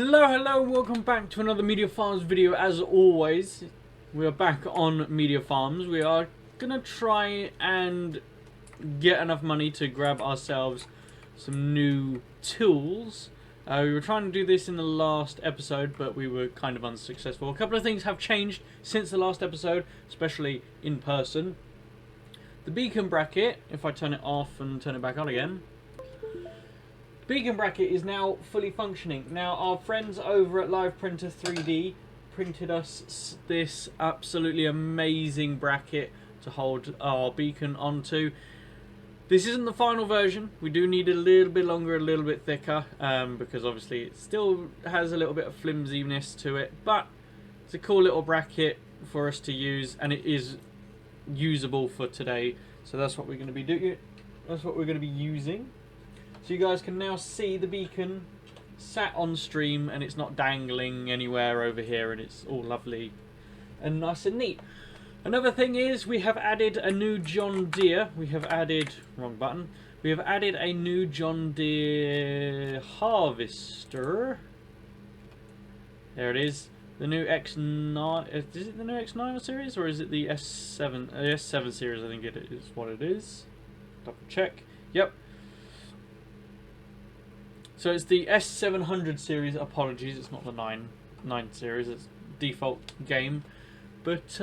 Hello, welcome back to another Media Farms video. As always, we are back on Media Farms. We are gonna try and get enough money to grab ourselves some new tools. We were trying to do this in the last episode, but we were kind of unsuccessful. A couple of things have changed since the last episode, especially in person. The beacon bracket, if I turn it off and turn it back on again, beacon bracket is now fully functioning. Now, our friends over at Live Printer 3D printed us this absolutely amazing bracket to hold our beacon onto. This isn't the final version. We do need a little bit longer, a little bit thicker, because obviously it still has a little bit of flimsiness to it, but it's a cool little bracket for us to use, and it is usable for today. So that's what we're going to be doing. That's what we're going to be using. So you guys can now see the beacon sat on stream, and it's not dangling anywhere over here, and it's all lovely and nice and neat. Another thing is we have added a new John Deere. We have added, wrong button. We have added a new John Deere harvester. There it is. The new X9. Is it the new X9 series, or is it the S7? The S7 series, I think it is what it is. Double check. Yep. So it's the S700 series. Apologies, it's not the 9 series. It's default game. But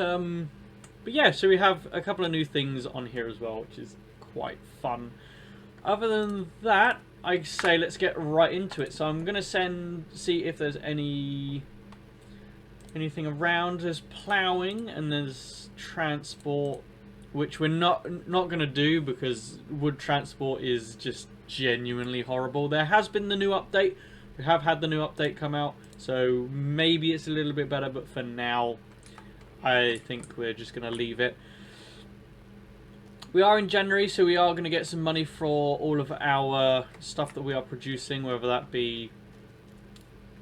yeah, so we have a couple of new things on here as well, which is quite fun. Other than that, I say let's get right into it. So I'm gonna see if there's anything around. There's ploughing and there's transport, which we're not gonna do because wood transport is just genuinely horrible. There has been the new update. We have had the new update come out, so maybe it's a little bit better, but for now I think we're just going to leave it. We are in January, so we are going to get some money for all of our stuff that we are producing, whether that be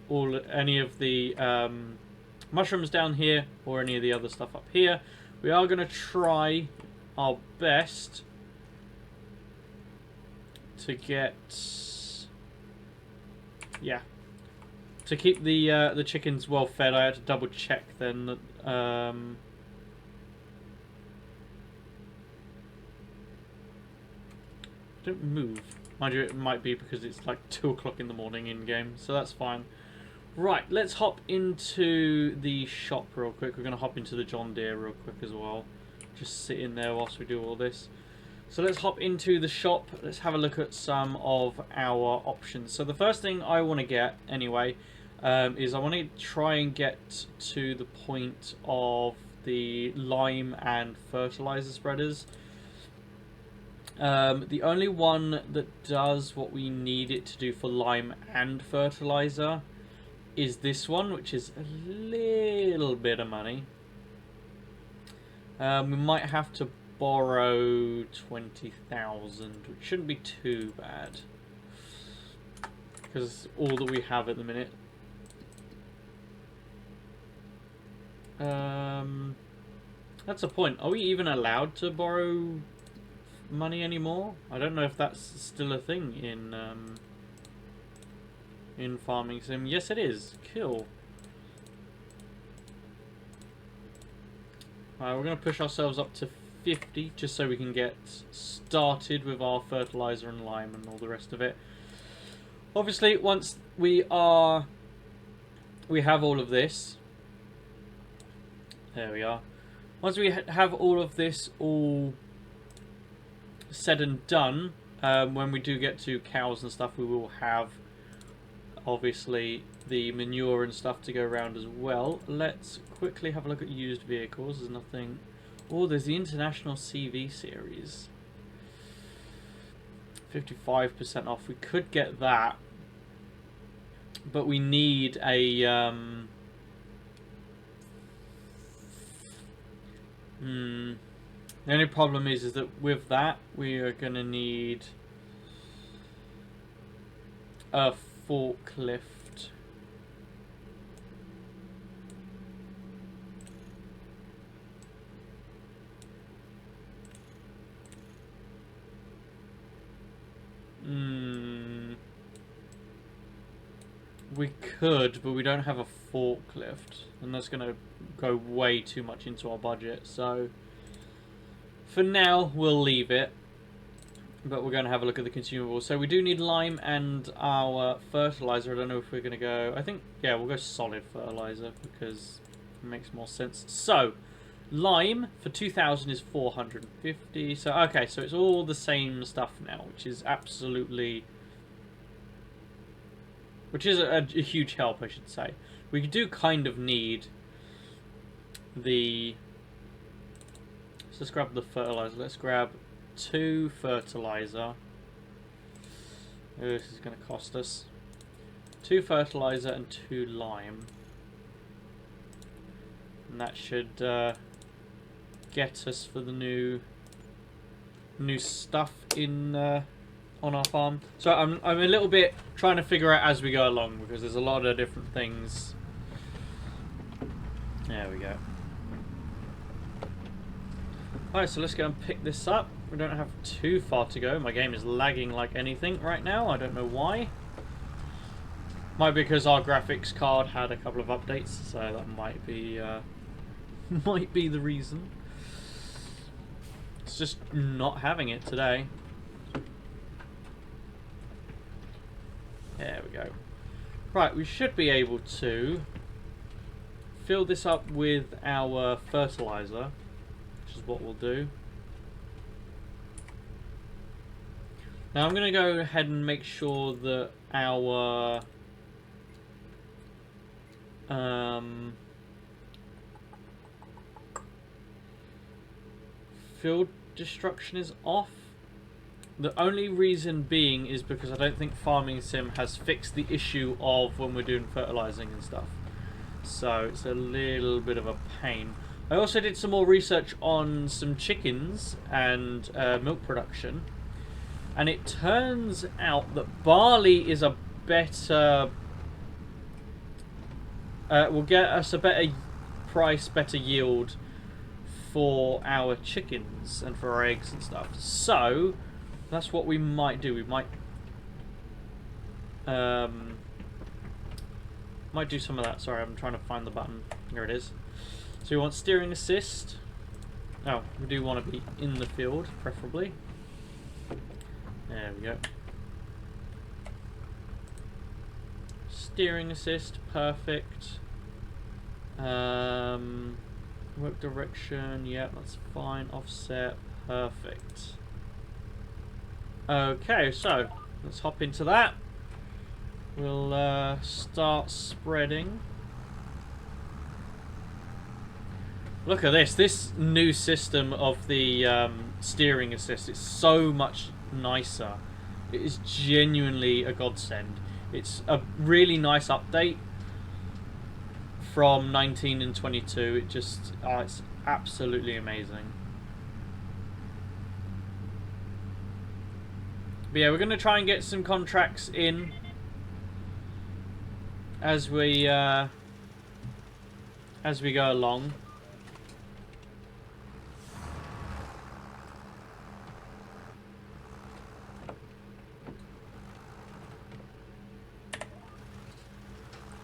any of the mushrooms down here or any of the other stuff up here. We are going to try our best to get, yeah, to keep the chickens well fed. I had to double check then that don't move. Mind you, it might be because it's like 2 o'clock in the morning in game, so that's fine. Right, let's hop into the shop real quick. We're going to hop into the John Deere real quick as well. Just sit in there whilst we do all this. So let's hop into the shop. Let's have a look at some of our options. So the first thing I want to get anyway is I want to try and get to the point of the lime and fertilizer spreaders. The only one that does what we need it to do for lime and fertilizer is this one, which is a little bit of money. We might have to borrow 20,000, which shouldn't be too bad because it's all that we have at the minute. That's a point. Are we even allowed to borrow money anymore? I don't know if that's still a thing in farming sim. Yes, it is. Cool. Alright, we're going to push ourselves up to 50 just so we can get started with our fertilizer and lime and all the rest of it. Obviously, once we have all of this, there we are. Once we have all of this all said and done, when we do get to cows and stuff, we will have obviously the manure and stuff to go around as well. Let's quickly have a look at used vehicles. There's nothing. Oh, there's the International CV series. 55% off. We could get that, but we need a the only problem is that with that we are gonna need a forklift. We could, but we don't have a forklift, and that's going to go way too much into our budget. So for now, we'll leave it. But we're going to have a look at the consumables. So we do need lime and our fertilizer. I don't know if we're going to go... I think, yeah, we'll go solid fertilizer because it makes more sense. So, lime for 2,000 is 450. So, okay, so it's all the same stuff now, which is absolutely... Which is a huge help, I should say. We do kind of need the... So let's grab the fertilizer. Let's grab 2 fertilizer. Oh, this is going to cost us 2 fertilizer and 2 lime, and that should get us for the new stuff in on our farm. So I'm a little bit trying to figure out as we go along because there's a lot of different things. There we go. Alright, so let's go and pick this up. We don't have too far to go. My game is lagging like anything right now. I don't know why. Might be because our graphics card had a couple of updates, so that might be might be the reason. It's just not having it today. There we go. Right, we should be able to fill this up with our fertilizer, which is what we'll do. Now I'm going to go ahead and make sure that our field destruction is off. The only reason being is because I don't think Farming Sim has fixed the issue of when we're doing fertilizing and stuff. So it's a little bit of a pain. I also did some more research on some chickens and milk production. And it turns out that barley is a better... will get us a better price, better yield for our chickens and for our eggs and stuff. So, that's what we might do. We might do some of that. Sorry, I'm trying to find the button. Here it is. So we want steering assist. Oh, we do want to be in the field, preferably. There we go. Steering assist, perfect. Work direction, yeah, that's fine. Offset, perfect. Okay, so let's hop into that. We'll start spreading. Look at this. This new system of the steering assist is so much nicer. It is genuinely a godsend. It's a really nice update from 19 and 22. It just, it's absolutely amazing. But yeah, we're going to try and get some contracts in as we go along.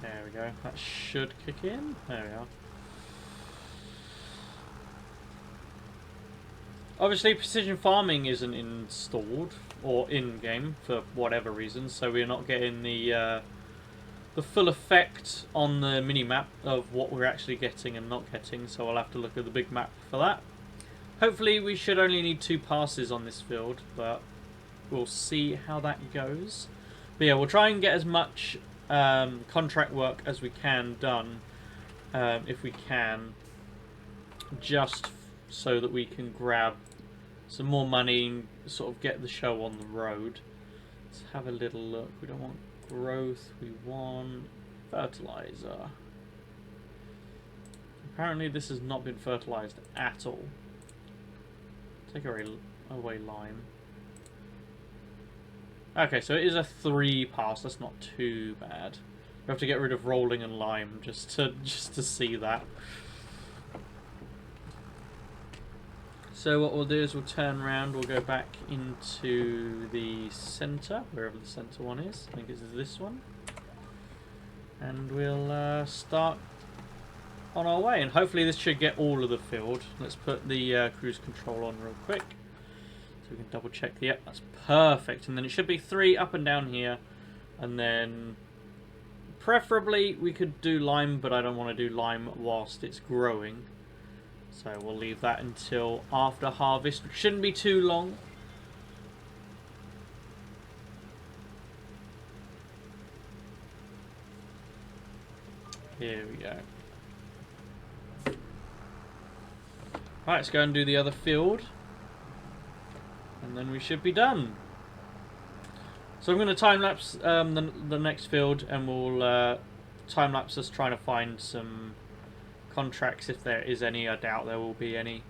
There we go. That should kick in. There we are. Obviously, precision farming isn't installed or in-game for whatever reason, so we're not getting the full effect on the mini-map of what we're actually getting and not getting, so I'll have to look at the big map for that. Hopefully we should only need 2 passes on this field, but we'll see how that goes. But yeah, we'll try and get as much contract work as we can done, if we can, just so that we can grab some more money and sort of get the show on the road. Let's have a little look. We don't want growth, we want fertilizer. Apparently this has not been fertilized at all. Take away lime. Okay, so it is a 3 pass. That's not too bad. We have to get rid of rolling and lime just to see that. So what we'll do is we'll turn around, we'll go back into the center, wherever the center one is. I think it's this one. and we'll start on our way. And hopefully this should get all of the field. Let's put the cruise control on real quick so we can double check. Yep, that's perfect. And then it should be 3 up and down here, and then preferably we could do lime, but I don't want to do lime whilst it's growing, so we'll leave that until after harvest, which shouldn't be too long. Here we go. Right, let's go and do the other field, and then we should be done. So I'm going to time-lapse the next field, and we'll time-lapse us trying to find some contracts if there is any. I doubt there will be any.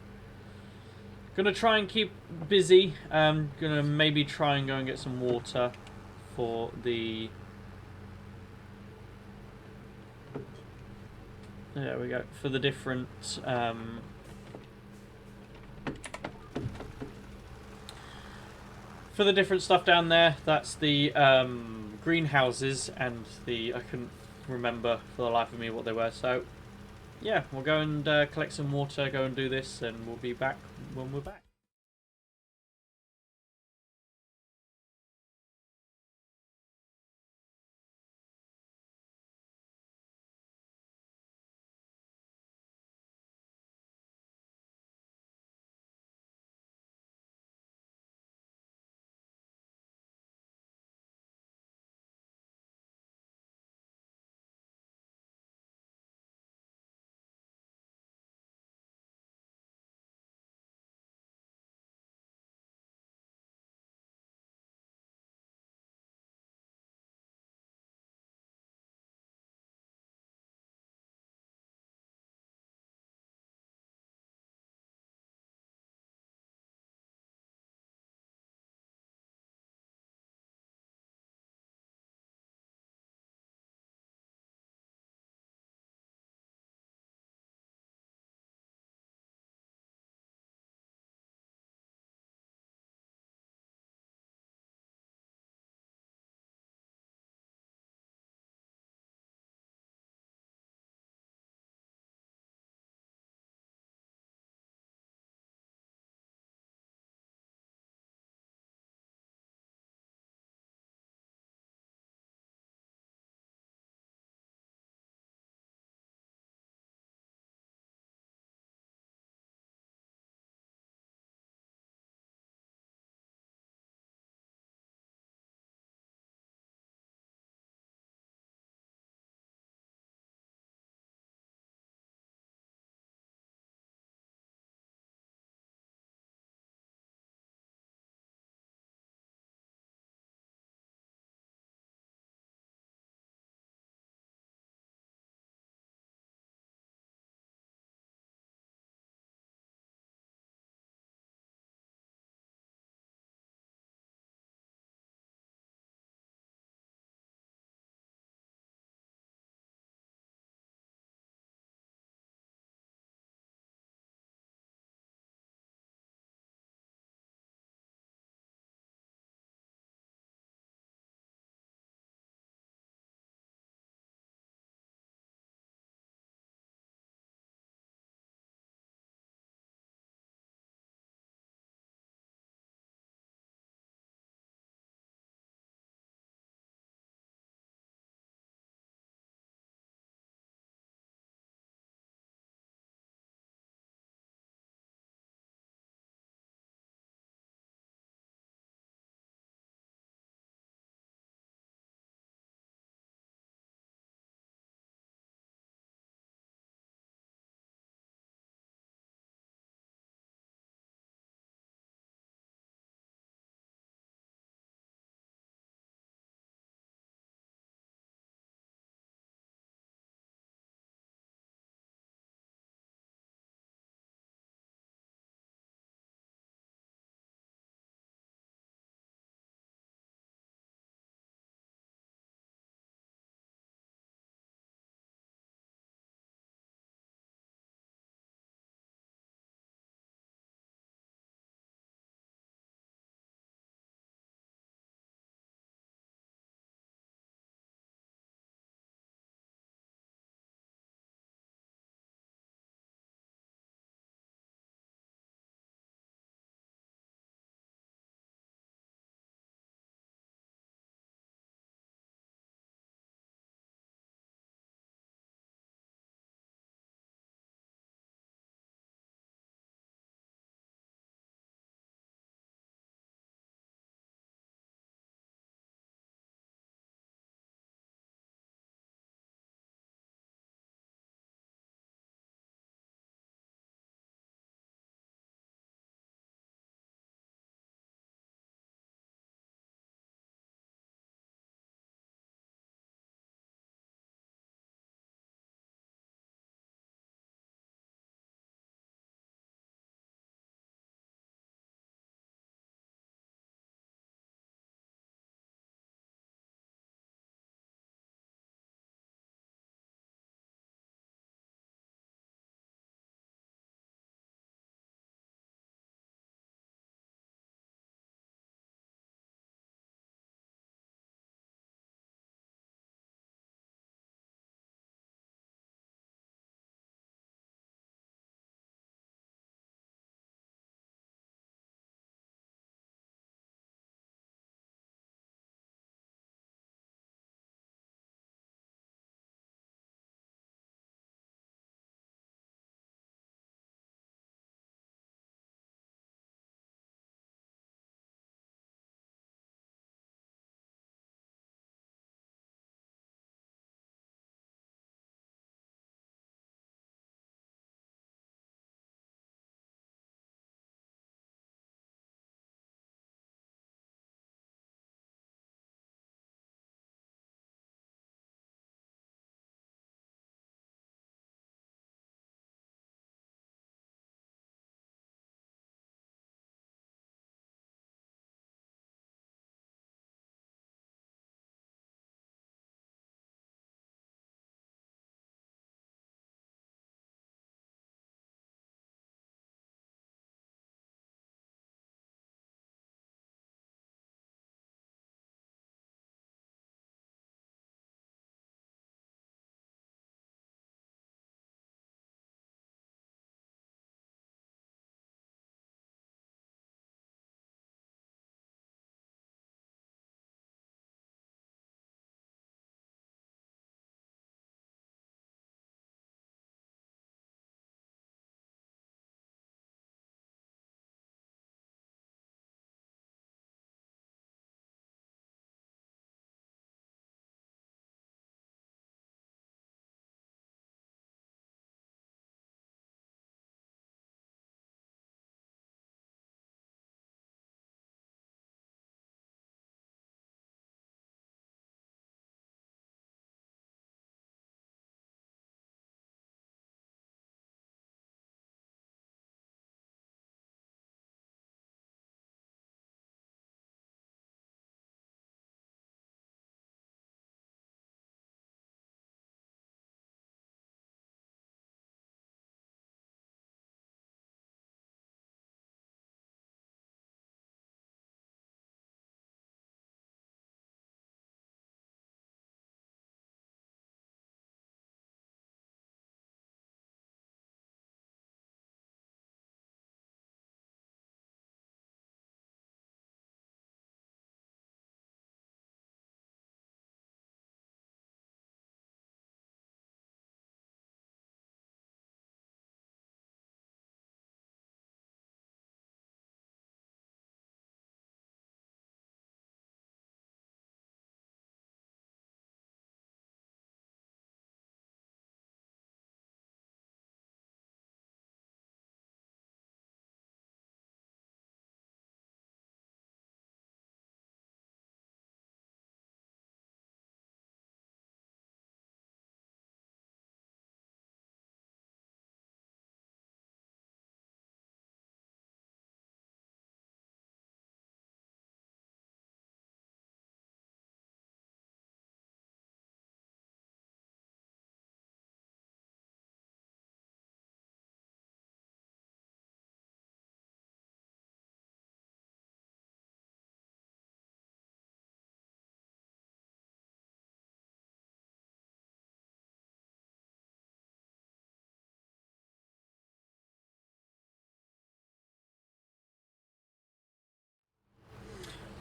Going to try and keep busy. Going to maybe try and go and get some water for the... There we go. For the different... for the different stuff down there. That's the greenhouses, and the... I couldn't remember for the life of me what they were. So, yeah, we'll go and collect some water, go and do this, and we'll be back when we're back.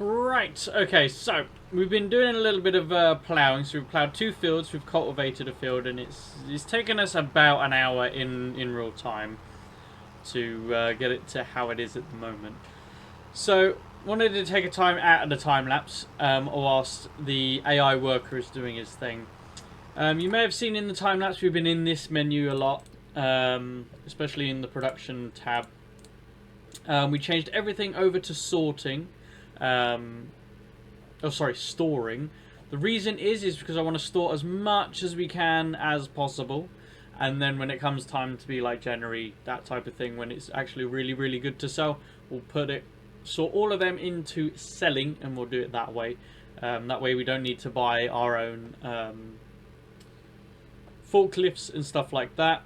Right, okay, so we've been doing a little bit of ploughing. So we've ploughed 2 fields, we've cultivated a field, and it's taken us about an hour in real time to get it to how it is at the moment. So wanted to take a time out of the time lapse whilst the AI worker is doing his thing. You may have seen in the time lapse we've been in this menu a lot, especially in the production tab. We changed everything over to sorting. Storing. The reason is because I want to store as much as we can as possible, and then when it comes time to be like January, that type of thing, when it's actually really, really good to sell, we'll sort all of them into selling, and we'll do it that way. That way we don't need to buy our own forklifts and stuff like that.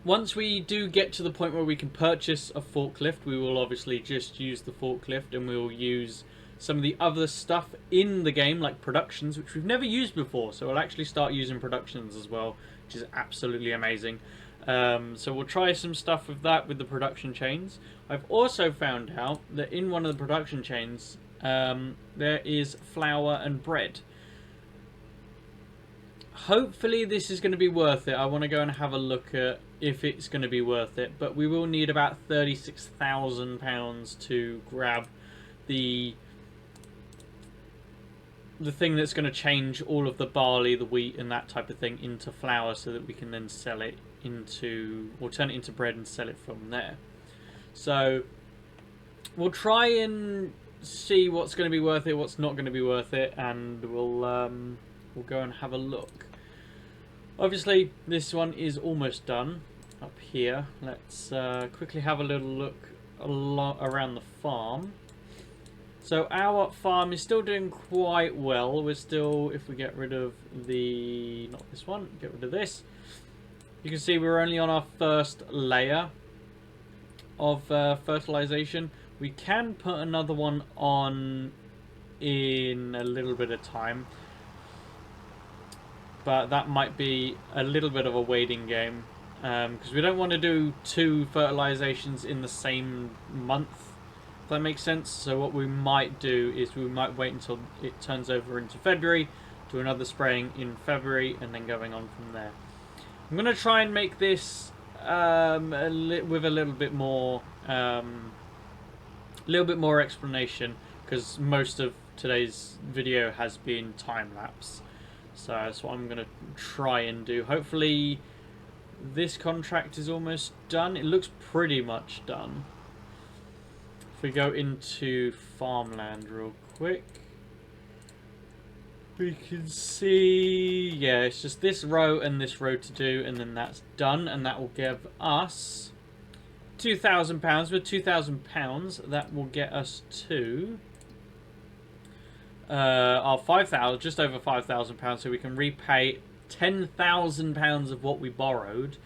Once we do get to the point where we can purchase a forklift, we will obviously just use the forklift, and we will use some of the other stuff in the game, like productions, which we've never used before. So we'll actually start using productions as well, which is absolutely amazing. So we'll try some stuff with that, with the production chains. I've also found out that in one of the production chains, there is flour and bread. Hopefully this is going to be worth it. I want to go and have a look at if it's going to be worth it, but we will need about £36,000 to grab the thing that's going to change all of the barley, the wheat and that type of thing into flour, so that we can then sell it into, or turn it into bread and sell it from there. So we'll try and see what's going to be worth it, what's not going to be worth it, and we'll go and have a look. Obviously, this one is almost done up here. Let's quickly have a little look around the farm. So our farm is still doing quite well. We're still, if we get rid of the, not this one, get rid of this. You can see we're only on our first layer of fertilization. We can put another one on in a little bit of time, but that might be a little bit of a waiting game, because we don't want to do 2 fertilizations in the same month, if that makes sense. So what we might do is we might wait until it turns over into February, do another spraying in February, and then going on from there. I'm going to try and make this with a little bit more explanation, because most of today's video has been time lapse. So that's what I'm going to try and do. Hopefully this contract is almost done. It looks pretty much done. If we go into farmland real quick, we can see, yeah, it's just this row and this row to do, and then that's done, and that will give us £2,000. With £2,000, that will get us to our 5,000, just over £5,000, so we can repay £10,000 of what we borrowed,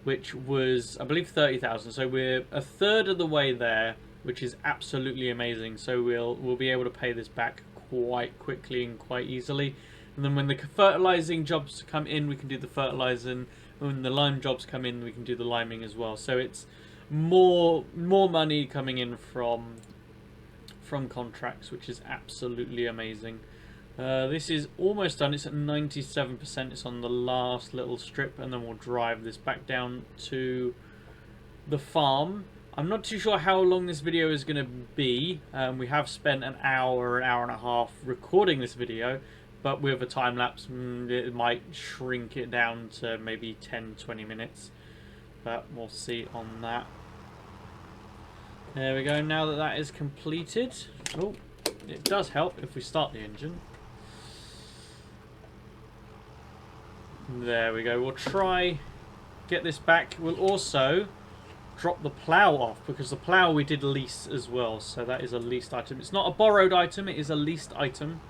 which was, I believe, 30,000. So we're a third of the way there, which is absolutely amazing. So we'll be able to pay this back quite quickly and quite easily. And then when the fertilizing jobs come in, we can do the fertilizing. When the lime jobs come in, we can do the liming as well. So it's more money coming in from contracts, which is absolutely amazing. This is almost done. It's at 97%. It's on the last little strip, and then we'll drive this back down to the farm. I'm not too sure how long this video is going to be. We have spent an hour and a half recording this video, but with a time lapse, it might shrink it down to maybe 10-20 minutes, but we'll see on that. There we go. Now that that is completed, oh, it does help if we start the engine. There we go. We'll try get this back. We'll also drop the plough off, because the plough we did lease as well, so that is a leased item. It's not a borrowed item, it is a leased item.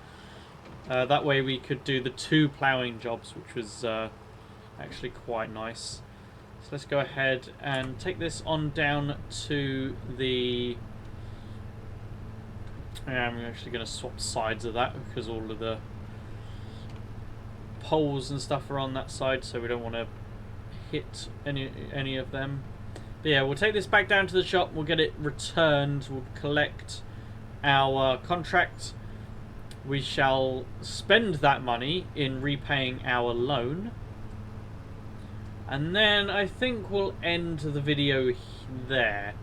That way we could do the 2 ploughing jobs, which was actually quite nice. So let's go ahead and take this on down to the... I'm actually going to swap sides of that, because all of the poles and stuff are on that side, so we don't want to hit any of them. But yeah, we'll take this back down to the shop, we'll get it returned, we'll collect our contract, we shall spend that money in repaying our loan. And then I think we'll end the video there.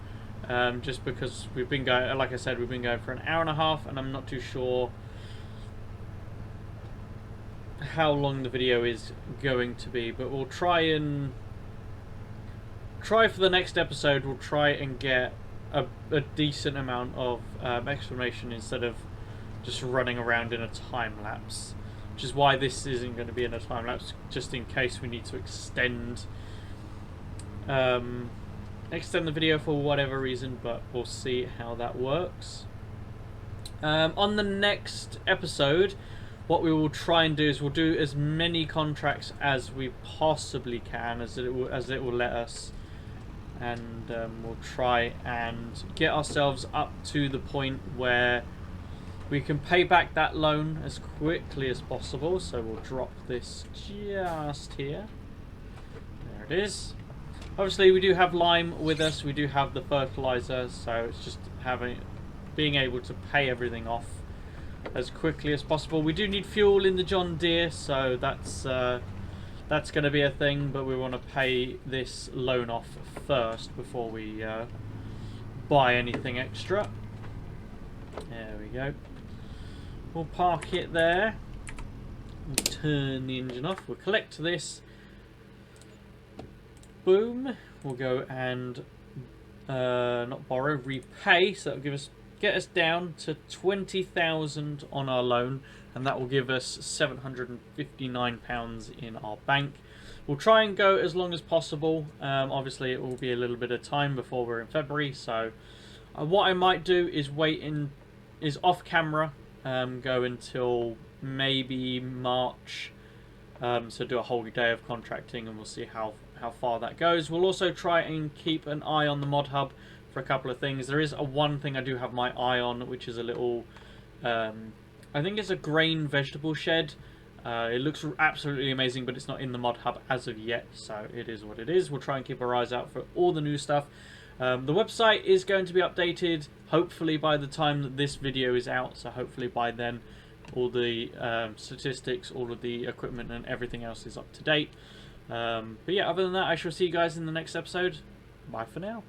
Just because we've been going, like I said, we've been going for an hour and a half, and I'm not too sure how long the video is going to be, but we'll try for the next episode. We'll try and get a decent amount of explanation instead of just running around in a time lapse, which is why this isn't going to be in a time lapse, just in case we need to extend the video for whatever reason, but we'll see how that works. On the next episode, what we will try and do is we'll do as many contracts as we possibly can, as it will let us, and we'll try and get ourselves up to the point where we can pay back that loan as quickly as possible. So we'll drop this just here. There it is. Obviously, we do have lime with us. We do have the fertilizer, so it's just being able to pay everything off as quickly as possible. We do need fuel in the John Deere, so that's going to be a thing. But we want to pay this loan off first before we buy anything extra. There we go. We'll park it there. We'll turn the engine off. We'll collect this. Boom. We'll go and repay. So that'll get us down to 20,000 on our loan, and that will give us £759 in our bank. We'll try and go as long as possible. Obviously, it will be a little bit of time before we're in February. So what I might do is off camera. Go until maybe March, so do a whole day of contracting, and we'll see how far that goes. We'll also try and keep an eye on the mod hub for a couple of things. There is one thing I do have my eye on, which is a little I think it's a grain vegetable shed. It looks absolutely amazing, but it's not in the mod hub as of yet, so it is what it is. We'll try and keep our eyes out for all the new stuff. The website is going to be updated hopefully by the time that this video is out, so hopefully by then all the statistics, all of the equipment and everything else is up to date. But yeah, other than that, I shall see you guys in the next episode. Bye for now.